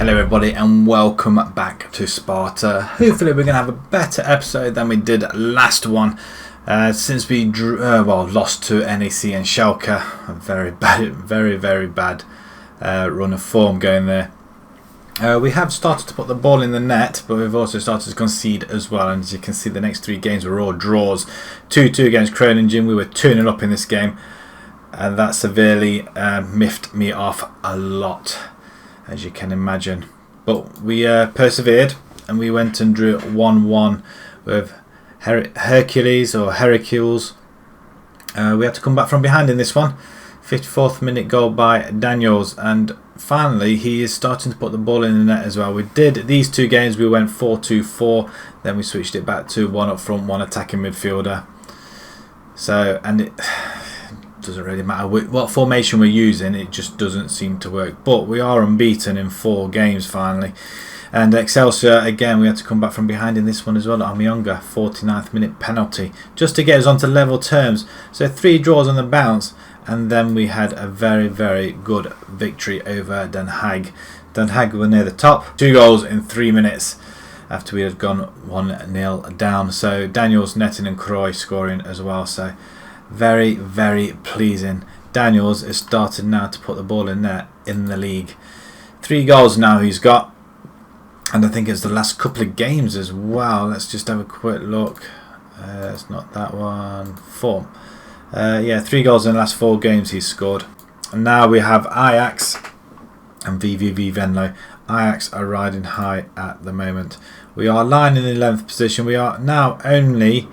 Hello everybody and welcome back to Sparta. Hopefully we're going to have a better episode than we did last one. Since we lost to NEC and Schalke. A very bad run of form going there. We have started to put the ball in the net, but we've also started to concede as well. And as you can see, the next three games were all draws. 2-2 against Groningen. We were 2-0 up in this game. And that severely miffed me off a lot, as you can imagine. But we persevered and we went and drew 1-1 with Hercules. We had to come back from behind in this one. 54th minute goal by Daniels, and finally he is starting to put the ball in the net as well. We did these two games, we went 4-2-4, then we switched it back to one up front, one attacking midfielder. So, and it doesn't really matter what formation we're using, it just doesn't seem to work. But we are unbeaten in 4 games finally. And Excelsior, again, we had to come back from behind in this one as well. Amionga, 49th minute penalty, just to get us onto level terms. So 3 draws on the bounce, and then we had a very good victory over Den Haag. Den Haag were near the top. 2 goals in 3 minutes after we had gone 1-0 down. So Daniels, netting and Croy scoring as well. So very pleasing. Daniels is started now to put the ball in net in the league. 3 goals now he's got, and I think it's the last couple of games as well. Let's just have a quick look. It's not that one. 4. Yeah, 3 goals in the last 4 games he's scored. And now we have Ajax and VVV Venlo. Ajax are riding high at the moment. We are lying in the 11th position. We are now only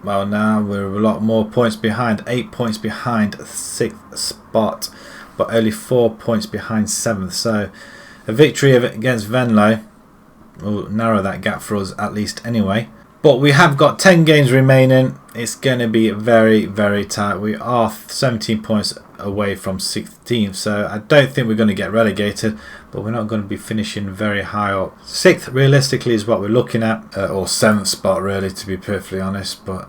well, now we're a lot more points behind. 8 points behind 6th spot, but only 4 points behind 7th. So a victory against Venlo will narrow that gap for us at least anyway. But we have got 10 games remaining. It's going to be very tight. We are 17 points away from 16th, so I don't think we're going to get relegated, but we're not going to be finishing very high up. 6th realistically is what we're looking at, or 7th spot really, to be perfectly honest. But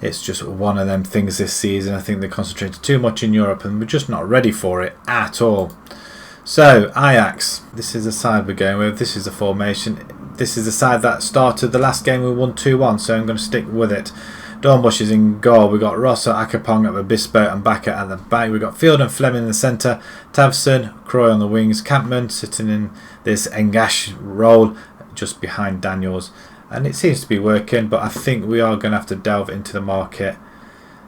it's just one of them things this season. I think they concentrated too much in Europe and we're just not ready for it at all. So Ajax, this is the side we're going with. This is the formation. This is the side that started the last game. We won 2-1, so I'm going to stick with it. Dornbusch is in goal. We've got Rossa, Akapong at Obispo and Bakker at the back. We've got Field and Fleming in the centre. Tavson, Croy on the wings. Campman sitting in this Engash role just behind Daniels. And it seems to be working, but I think we are going to have to delve into the market.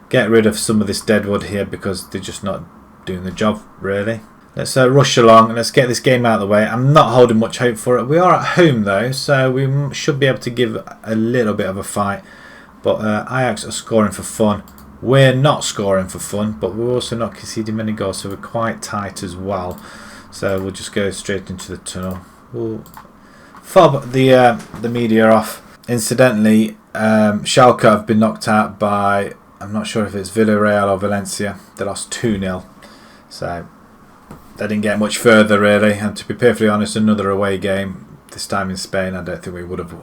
Get rid of some of this deadwood here because they're just not doing the job really. Let's rush along and let's get this game out of the way. I'm not holding much hope for it. We are at home though, so we should be able to give a little bit of a fight. But Ajax are scoring for fun. We're not scoring for fun, but we're also not conceding many goals, so we're quite tight as well. So we'll just go straight into the tunnel. We'll fob the media off. Incidentally, Schalke have been knocked out by, I'm not sure if it's Villarreal or Valencia. They lost 2-0. So they didn't get much further really, and to be perfectly honest, another away game, this time in Spain, I don't think we would have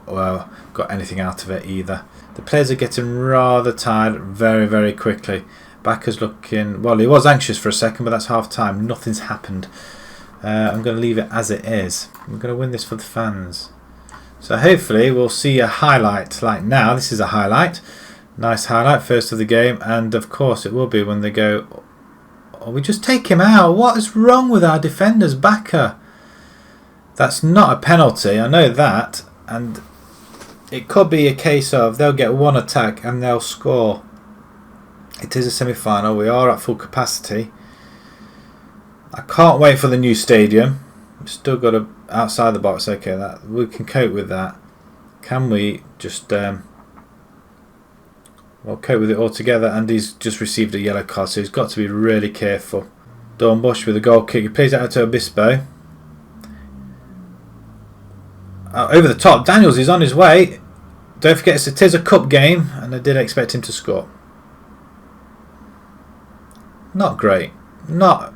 got anything out of it either. The players are getting rather tired very quickly. Bakker's looking, well, he was anxious for a second, but that's half time. Nothing's happened. I'm going to leave it as it is. I'm going to win this for the fans. So hopefully we'll see a highlight like now. This is a highlight. Nice highlight, first of the game, and of course it will be when they go. Oh, we just take him out. What is wrong with our defenders, Bakker? That's not a penalty, I know that. And it could be a case of they'll get one attack and they'll score. It is a semi-final. We are at full capacity. I can't wait for the new stadium. We've still got a outside the box. Okay, that we can cope with that. Can we just we'll cope with it all together? And he's just received a yellow card, so he's got to be really careful. Dornbusch with a goal kick. He plays it out to Obispo. Over the top. Daniels is on his way. Don't forget, it is a cup game, and I did expect him to score. Not great. Not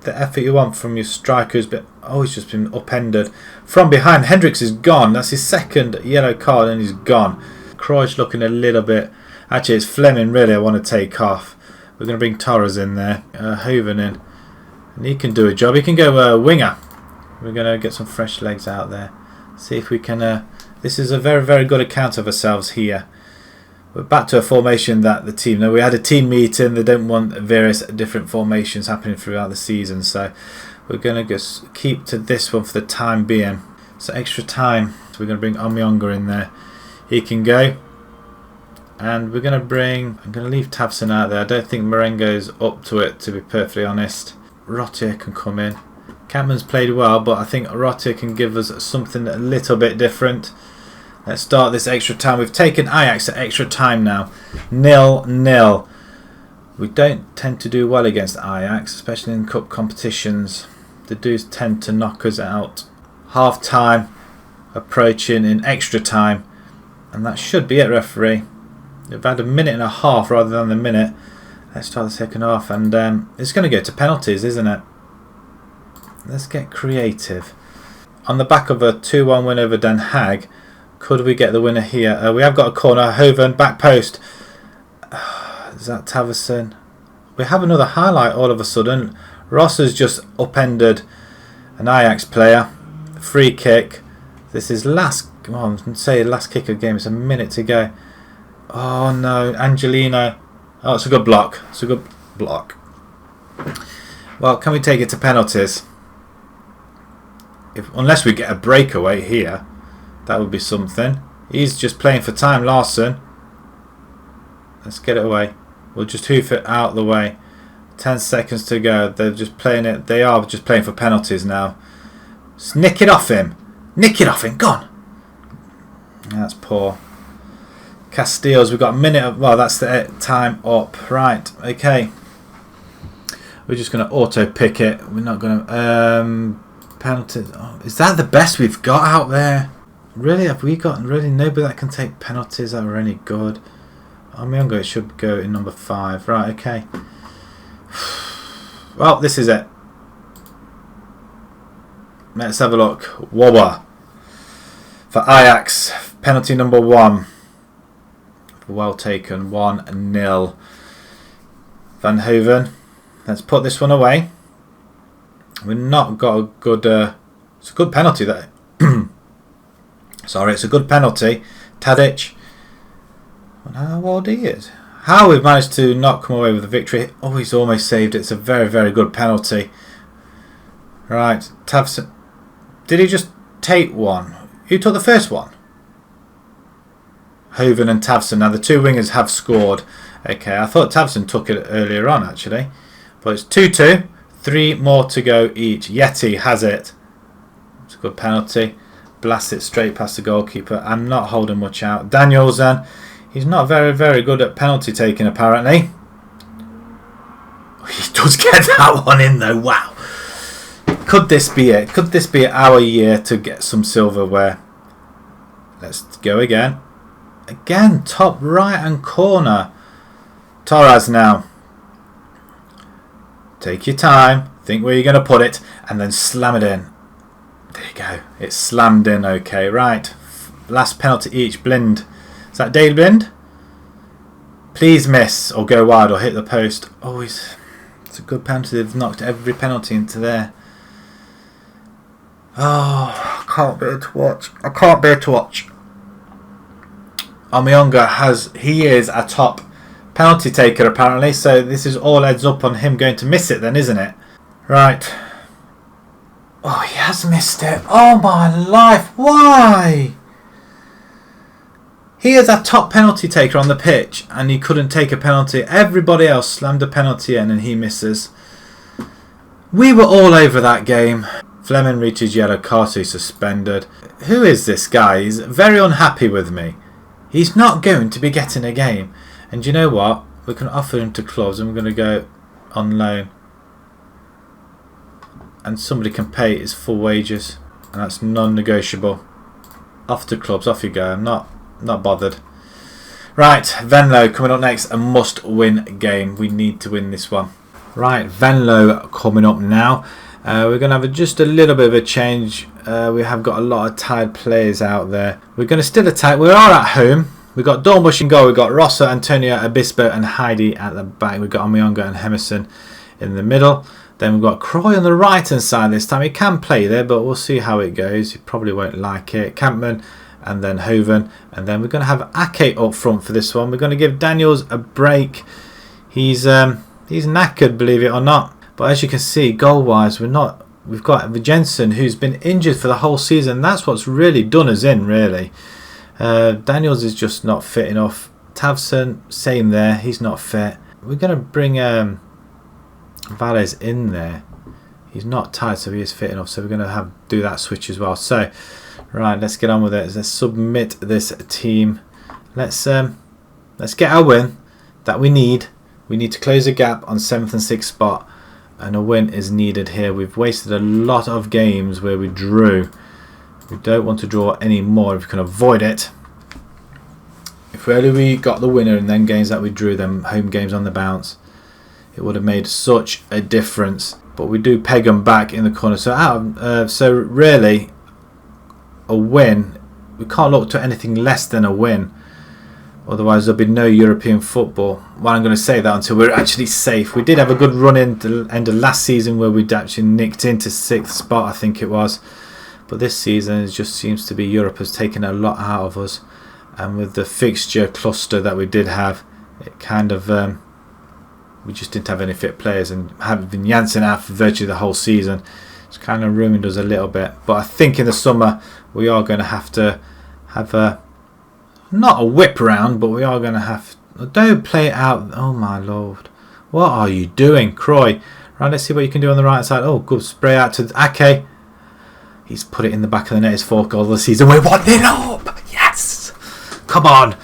the effort you want from your strikers, but oh, he's just been upended. From behind, Hendricks is gone. That's his second yellow card, and he's gone. Croy's looking a little bit. Actually, it's Fleming really I want to take off. We're going to bring Torres in there. Hoven in. And he can do a job. He can go winger. We're going to get some fresh legs out there. See if we can... this is a very, very good account of ourselves here. We're back to a formation that the team... Now, we had a team meeting. They don't want various different formations happening throughout the season. So we're going to just keep to this one for the time being. So extra time. So we're going to bring Omyonga in there. He can go. And we're going to bring... I'm going to leave Tavson out there. I don't think Marengo's up to it, to be perfectly honest. Rottier can come in. Campman's played well, but I think Rottier can give us something a little bit different. Let's start this extra time. We've taken Ajax at extra time now. 0-0. We don't tend to do well against Ajax, especially in cup competitions. They do tend to knock us out. Half time approaching in extra time. And that should be it, referee. We've had a minute and a half rather than a minute. Let's start the second half. And it's going to go to penalties, isn't it? Let's get creative. On the back of a 2-1 win over Den Haag, could we get the winner here? We have got a corner. Hoven, back post. Is that Tavison? We have another highlight all of a sudden. Ross has just upended an Ajax player. Free kick. This is last... Come on, say last kick of the game. It's a minute to go. Oh no, Angelino. Oh, it's a good block. It's a good block. Well, can we take it to penalties? Unless we get a breakaway here, that would be something. He's just playing for time, Larson. Let's get it away. We'll just hoof it out the way. 10 seconds to go. They're just playing it. They are just playing for penalties now. Just nick it off him. Nick it off him. Gone. That's poor. Castiles, we've got a minute of... Well, that's the time up. Right, okay. We're just going to auto-pick it. We're not going to... penalties. Oh, is that the best we've got out there? Really? Have we got really nobody that can take penalties that are any good? Omyonga should go in number 5. Right, okay. Well, this is it. Let's have a look. Wawa. For Ajax. Penalty number 1. Well taken. 1-0. Van Hoven. Let's put this one away. We've not got a good... it's a good penalty there. Sorry, it's a good penalty. Tadic. How old he is. How we've managed to not come away with the victory. Oh, he's almost saved it. It's a very, very good penalty. Right. Tavson. Did he just take one? Who took the first one? Hoven and Tavson. Now, the two wingers have scored. Okay, I thought Tavson took it earlier on, actually. But it's 2-2. 3 more to go each. Yeti has it. It's a good penalty. Blast it straight past the goalkeeper. I'm not holding much out. Danielson. He's not very, very good at penalty taking, apparently. He does get that one in, though. Wow. Could this be it? Could this be our year to get some silverware? Let's go again. Again, top right hand corner. Torres now. Take your time. Think where you're going to put it. And then slam it in. There you go. It's slammed in. Okay, right. Last penalty each. Blind. Is that Dale Blind? Please miss or go wide or hit the post. Oh, it's a good penalty. They've knocked every penalty into there. Oh, I can't bear to watch. I can't bear to watch. Omyonga he is a top penalty taker apparently, so this is all heads up on him going to miss it then, isn't it? Right. Oh, he has missed it. Oh my life, why? He is a top penalty taker on the pitch and he couldn't take a penalty. Everybody else slammed a penalty in and he misses. We were all over that game. Fleming reaches yellow card, so he's suspended. Who is this guy? He's very unhappy with me. He's not going to be getting a game. And you know what? We can offer him to clubs and we're going to go on loan. And somebody can pay his full wages. And that's non-negotiable. Off to clubs, off you go. I'm not bothered. Right, Venlo coming up next. A must-win game. We need to win this one. Right, Venlo coming up now. We're going to have just a little bit of a change. We have got a lot of tired players out there. We're going to still attack. We are at home. We've got Dornbush in goal. We've got Rossa, Antonio, Obispo and Heidi at the back. We've got Omyonga and Hemerson in the middle. Then we've got Croy on the right hand side this time. He can play there, but we'll see how it goes. He probably won't like it. Campman and then Hoven. And then we're going to have Ake up front for this one. We're going to give Daniels a break. He's knackered, believe it or not. But as you can see, goal-wise, we've got Jensen, who's been injured for the whole season. That's what's really done us in, really. Daniels is just not fit enough. Tavson, same there. He's not fit. We're going to bring Valles in there. He's not tight, so he is fit enough. So we're going to do that switch as well. So, right, let's get on with it. Let's submit this team. Let's get our win that we need. We need to close the gap on 7th and 6th spot, and a win is needed here. We've wasted a lot of games where we drew. We don't want to draw any more if we can avoid it. If really we got the winner in them games that we drew, them home games on the bounce, it would have made such a difference. But we do peg them back in the corner. So really, a win, we can't look to anything less than a win. Otherwise there'll be no European football. Well, I'm going to say that until we're actually safe. We did have a good run in the end of last season where we'd actually nicked into 6th spot, I think it was. But this season it just seems to be Europe has taken a lot out of us. And with the fixture cluster that we did have, it kind of we just didn't have any fit players, and having Janssen out for virtually the whole season, it's kind of ruined us a little bit. But I think in the summer we are going to have a not a whip round, but we are going to have. Don't play it out. Oh my lord, what are you doing, Croy? Right, let's see what you can do on the right side. Oh, good spray out to Ake. He's put it in the back of the net. His 4th goal of the season. We're 1-0 up. Yes. Come on.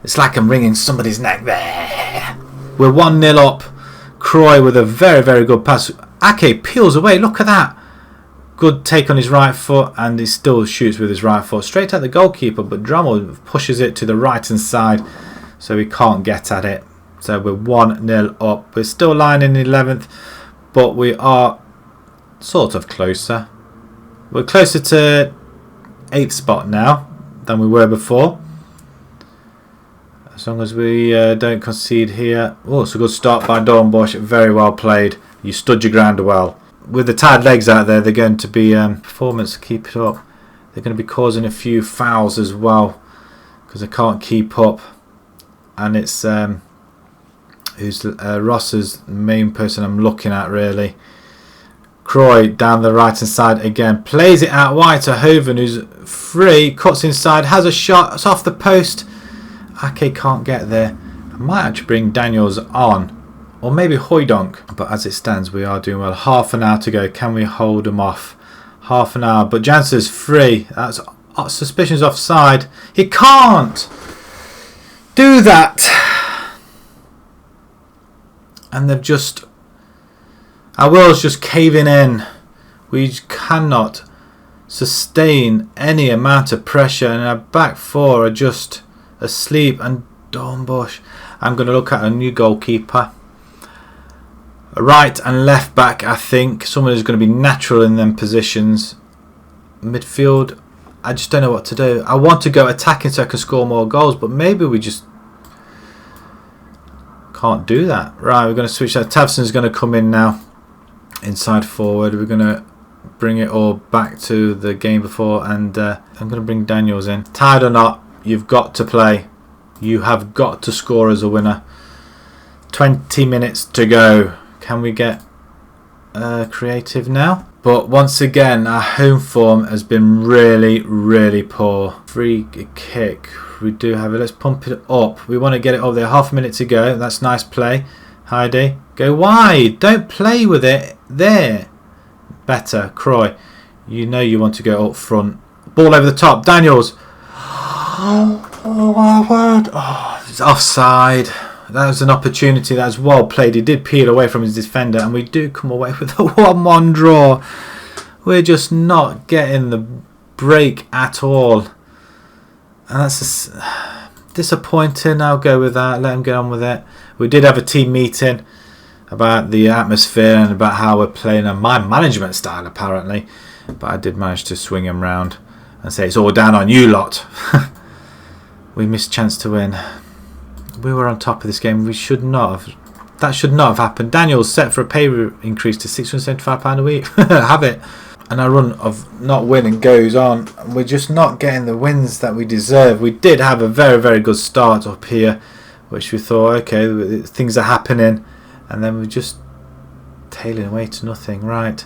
It's like I'm wringing somebody's neck there. We're 1-0 up. Croy with a very, very good pass. Ake peels away. Look at that. Good take on his right foot, and he still shoots with his right foot. Straight at the goalkeeper, but Drummond pushes it to the right-hand side, so he can't get at it. So we're 1-0 up. We're still lying in 11th, but we are sort of closer. We're closer to 8th spot now than we were before. As long as we don't concede here. Oh, it's a good start by Dornbusch. Very well played. You stood your ground well. With the tired legs out there, they're going to be performance. Keep it up. They're going to be causing a few fouls as well because they can't keep up. And it's Ross's main person I'm looking at really. Croy down the right hand side again, plays it out wide to Hoven, who's free, cuts inside, has a shot, it's off the post. Ake can't get there. I might actually bring Daniels on, or maybe Hoydonk, but as it stands we are doing well. Half an hour to go. Can we hold them off? Half an hour, but Jansen's free. That's suspicions offside. He can't do that, and they've just, our world's just caving in. We cannot sustain any amount of pressure, and our back four are just asleep. And Dornbusch, I'm going to look at a new goalkeeper. A right and left back, I think. Someone who's going to be natural in them positions. Midfield, I just don't know what to do. I want to go attacking so I can score more goals, but maybe we just can't do that. Right, we're going to switch that. Tavson's going to come in now. Inside forward. We're going to bring it all back to the game before, and I'm going to bring Daniels in. Tired or not, you've got to play. You have got to score as a winner. 20 minutes to go. Can we get creative now? But once again, our home form has been really, really poor. Free kick. We do have it. Let's pump it up. We want to get it over there. Half a minute to go. That's nice play. Heidi. Go wide. Don't play with it. There. Better. Croy. You know you want to go up front. Ball over the top. Daniels. Oh my word. Oh, it's offside. That was an opportunity. That was well played. He did peel away from his defender, and we do come away with a 1-1 draw. We're just not getting the break at all, and that's disappointing. I'll go with that. Let him get on with it. We did have a team meeting about the atmosphere and about how we're playing and my management style apparently, but I did manage to swing him round and say it's all down on you lot. We missed chance to win. We were on top of this game. We should not have That should not have happened. Daniel's set for a pay increase to £675 a week. Have it. And our run of not winning goes on. We're just not getting the wins that we deserve. We did have a very, very good start up here, which we thought, okay, things are happening, and then we're just tailing away to nothing. Right,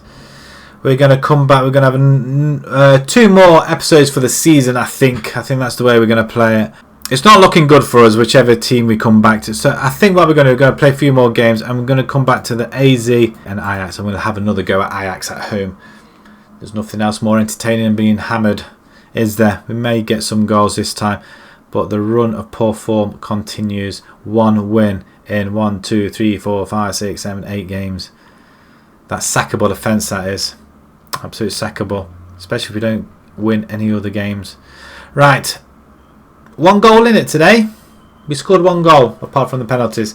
we're going to come back. We're going to have 2 more episodes for the season, I think that's the way we're going to play it. It's not looking good for us, whichever team we come back to. So I think what we're going to do, we're going to play a few more games, and we're going to come back to the AZ and Ajax. I'm going to have another go at Ajax at home. There's nothing else more entertaining than being hammered, is there? We may get some goals this time, but the run of poor form continues. 1 win in 1, 2, 3, 4, 5, 6, 7, 8 games. That's sackable defence, that is. Absolutely sackable. Especially if we don't win any other games. Right. 1 goal in it today. We scored 1 goal, apart from the penalties.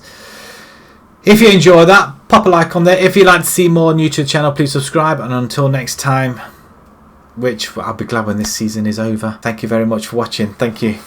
If you enjoy that, pop a like on there. If you'd like to see more new to the channel, please subscribe. And until next time, which I'll be glad when this season is over. Thank you very much for watching. Thank you.